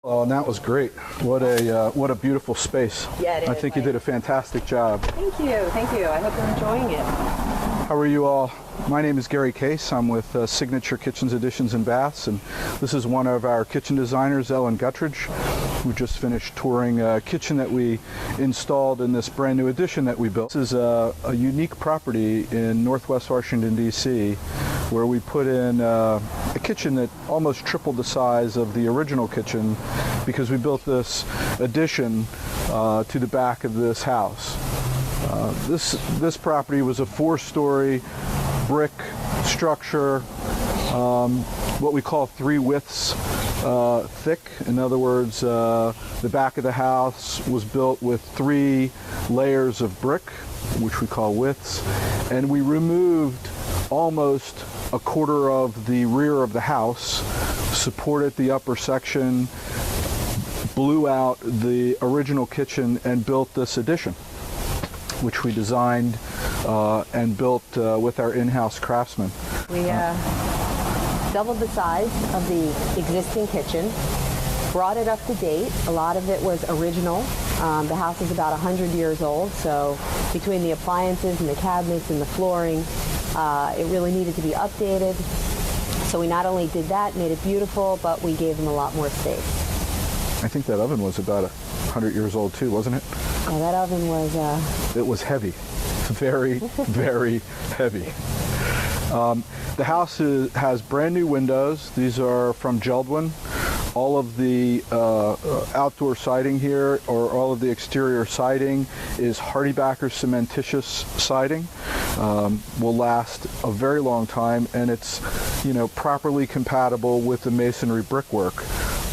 Oh, and that was great. What a beautiful space. Yeah, it is. I think you did a fantastic job. Thank you. Thank you. I hope you're enjoying it. How are you all? My name is Gary Case. I'm with Signature Kitchens, Additions, and Baths, and this is one of our kitchen designers, Ellen Guttridge, who just finished touring a kitchen that we installed in this brand new addition that we built. This is a unique property in Northwest Washington, D.C., where we put in a kitchen that almost tripled the size of the original kitchen because we built this addition to the back of this house. This property was a 4-story brick structure, what we call 3 widths thick. In other words, the back of the house was built with 3 layers of brick, which we call widths, and we removed almost a quarter of the rear of the house, supported the upper section, blew out the original kitchen, and built this addition, which we designed and built with our in-house craftsmen. We doubled the size of the existing kitchen, brought it up to date. A lot of it was original. The house is about 100 years old, so between the appliances and the cabinets and the flooring, it really needed to be updated. So we not only did that, made it beautiful, but we gave them a lot more space. I think that oven was about 100 years old too, wasn't it? Yeah, that oven was... It was heavy. Very, very heavy. The house has brand new windows. These are from Geldwin. All of the outdoor siding here, or all of the exterior siding, is Hardybacker cementitious siding. Will last a very long time, and it's, properly compatible with the masonry brickwork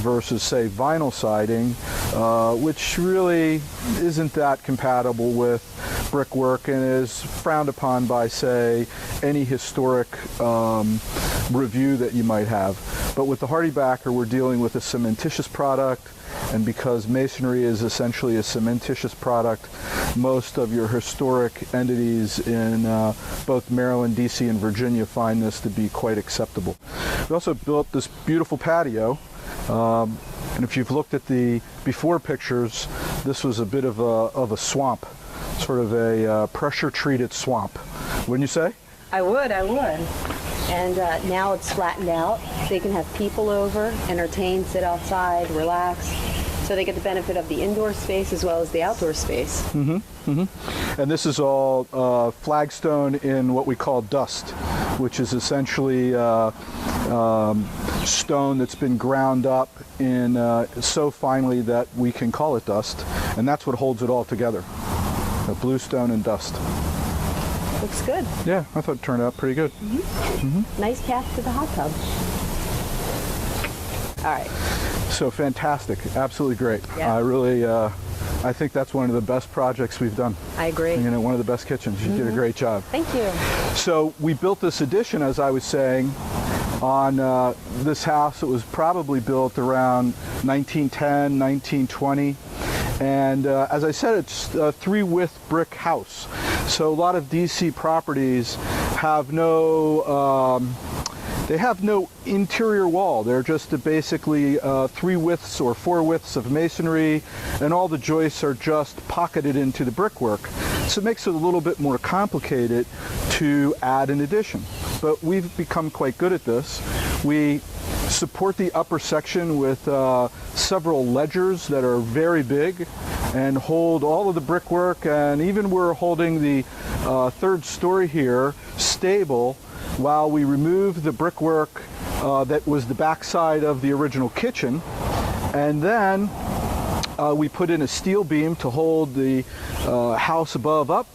versus, say, vinyl siding, which really isn't that compatible with brickwork and is frowned upon by, say, any historic review that you might have. But with the Hardybacker, we're dealing with a cementitious product, and because masonry is essentially a cementitious product, most of your historic entities in both Maryland, D.C., and Virginia find this to be quite acceptable. We also built this beautiful patio. And if you've looked at the before pictures, this was a bit of a swamp, sort of a pressure-treated swamp. Wouldn't you say? I would. And now it's flattened out. They can have people over, entertain, sit outside, relax. So they get the benefit of the indoor space as well as the outdoor space. Mm-hmm. Mm-hmm. And this is all flagstone in what we call dust, which is essentially stone that's been ground up in so finely that we can call it dust, and that's what holds it all together. Bluestone and dust. Looks good. Yeah, I thought it turned out pretty good. Mm-hmm. Mm-hmm. Nice path to the hot tub. All right. So fantastic, absolutely great. Yeah. I think that's one of the best projects we've done. I agree. One of the best kitchens. You did a great job. Thank you. So we built this addition, as I was saying, on this house. It was probably built around 1910, 1920. And as I said, it's a 3-width brick house. So a lot of DC properties have no interior wall. They're just basically 3 widths or 4 widths of masonry, and all the joists are just pocketed into the brickwork. So it makes it a little bit more complicated to add an addition. But we've become quite good at this. We support the upper section with several ledgers that are very big and hold all of the brickwork, and even we're holding the 3rd story here stable while we remove the brickwork that was the backside of the original kitchen, and then we put in a steel beam to hold the house above up,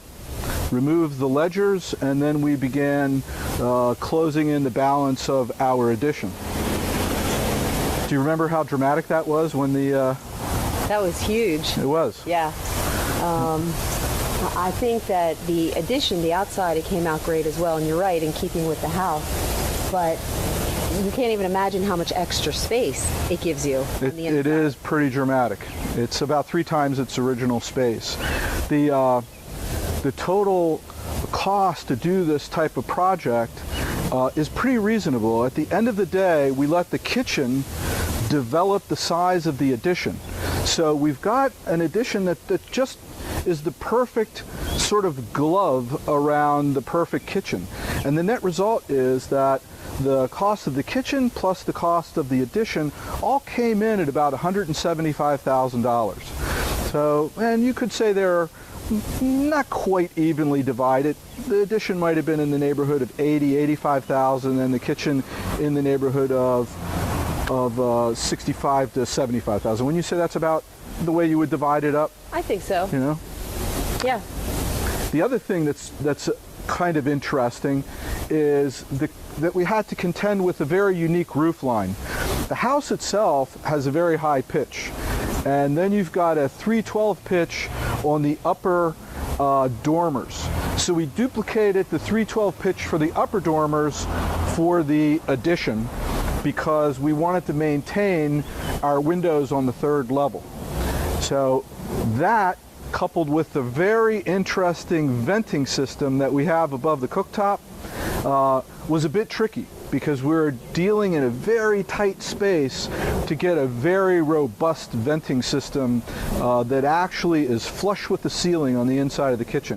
remove the ledgers, and then we began closing in the balance of our addition. Do you remember how dramatic that was when the... That was huge. It was. Yeah. I think that the addition, the outside, it came out great as well, and you're right, in keeping with the house. But you can't even imagine how much extra space it gives you on the inside. It is pretty dramatic. It's about 3 times its original space. The total cost to do this type of project is pretty reasonable. At the end of the day, we let the kitchen developed the size of the addition. So we've got an addition that just is the perfect sort of glove around the perfect kitchen. And the net result is that the cost of the kitchen plus the cost of the addition all came in at about $175,000. So, and you could say they're not quite evenly divided. The addition might have been in the neighborhood of $80,000, $85,000, and the kitchen in the neighborhood of $65,000 to $75,000. When you say that's about the way you would divide it up, I think so. you know. Yeah. The other thing that's kind of interesting is that we had to contend with a very unique roof line. The house itself has a very high pitch, and then you've got a 312 pitch on the upper dormers. So we duplicated the 312 pitch for the upper dormers for the addition because we wanted to maintain our windows on the third level. So that, coupled with the very interesting venting system that we have above the cooktop, was a bit tricky because we're dealing in a very tight space to get a very robust venting system that actually is flush with the ceiling on the inside of the kitchen.